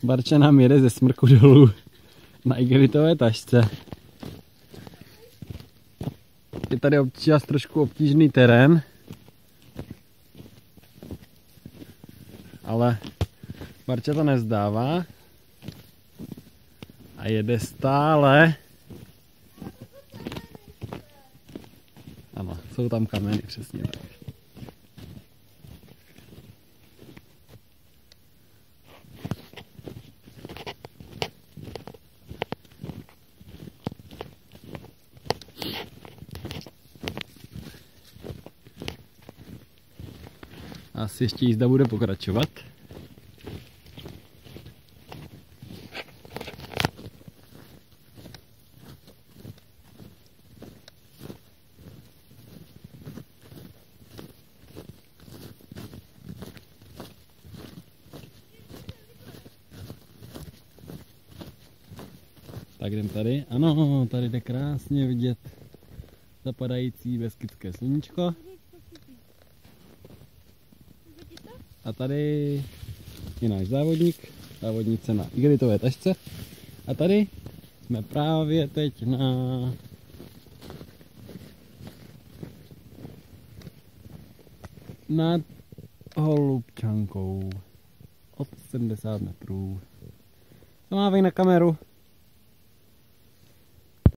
Barča nám jede ze smrku dolů na igelitové tašce. Je tady občas trošku obtížný terén, ale Barča to nevzdává a jede stále. Ano, jsou tam kameny, přesně tak. Asi ještě jízda bude pokračovat. Tak jdem tady. Ano, tady jde krásně vidět zapadající beskydské sluníčko. A tady je náš závodník, závodnice na igelitové tašce. A tady jsme právě teď nad Holubčankou od 70 metrů. To mávej na kameru.